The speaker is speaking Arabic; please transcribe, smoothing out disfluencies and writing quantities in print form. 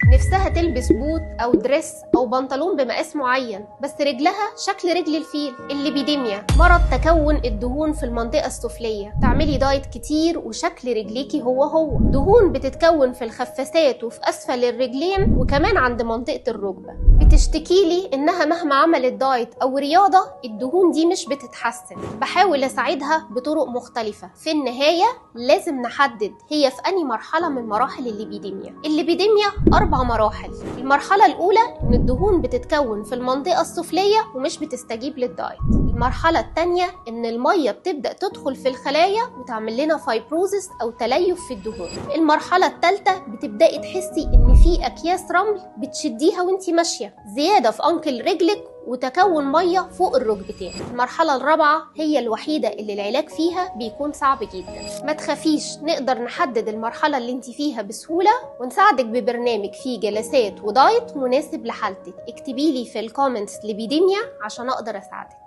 نفسها تلبس بوت أو دريس أو بنطلون بمقاس معين، بس رجلها شكل رجل الفيل. الليبيديميا مرض تكون الدهون في المنطقة السفلية. تعملي دايت كتير وشكل رجليكي هو دهون بتتكون في الخفاسات وفي أسفل الرجلين وكمان عند منطقة الركبة. بتشتكيلي إنها مهما عملت دايت أو رياضة الدهون دي مش بتتحسن. بحاول أساعدها بطرق مختلفة. في النهاية لازم نحدد هي في أي مرحلة من مراحل الليبيديميا. الليبيديميا 4 مراحل. المرحلة الأولى إن الدهون بتتكون في المنطقة السفلية ومش بتستجيب للدايت. المرحلة الثانية إن المية بتبدأ تدخل في الخلايا وتعمل لنا فايبروزس أو تليف في الدهون. المرحلة الثالثة بتبدأي تحسي إن في أكياس رمل بتشديها وانتي ماشية، زيادة في أنكل رجلك وتكون مية فوق الركبتين. المرحلة الرابعة هي الوحيدة اللي العلاج فيها بيكون صعب جدا. ما تخافيش، نقدر نحدد المرحلة اللي انت فيها بسهولة ونساعدك ببرنامج فيه جلسات ودايت مناسب لحالتك. اكتبيلي في الكومنتس ليبيديميا عشان اقدر اساعدك.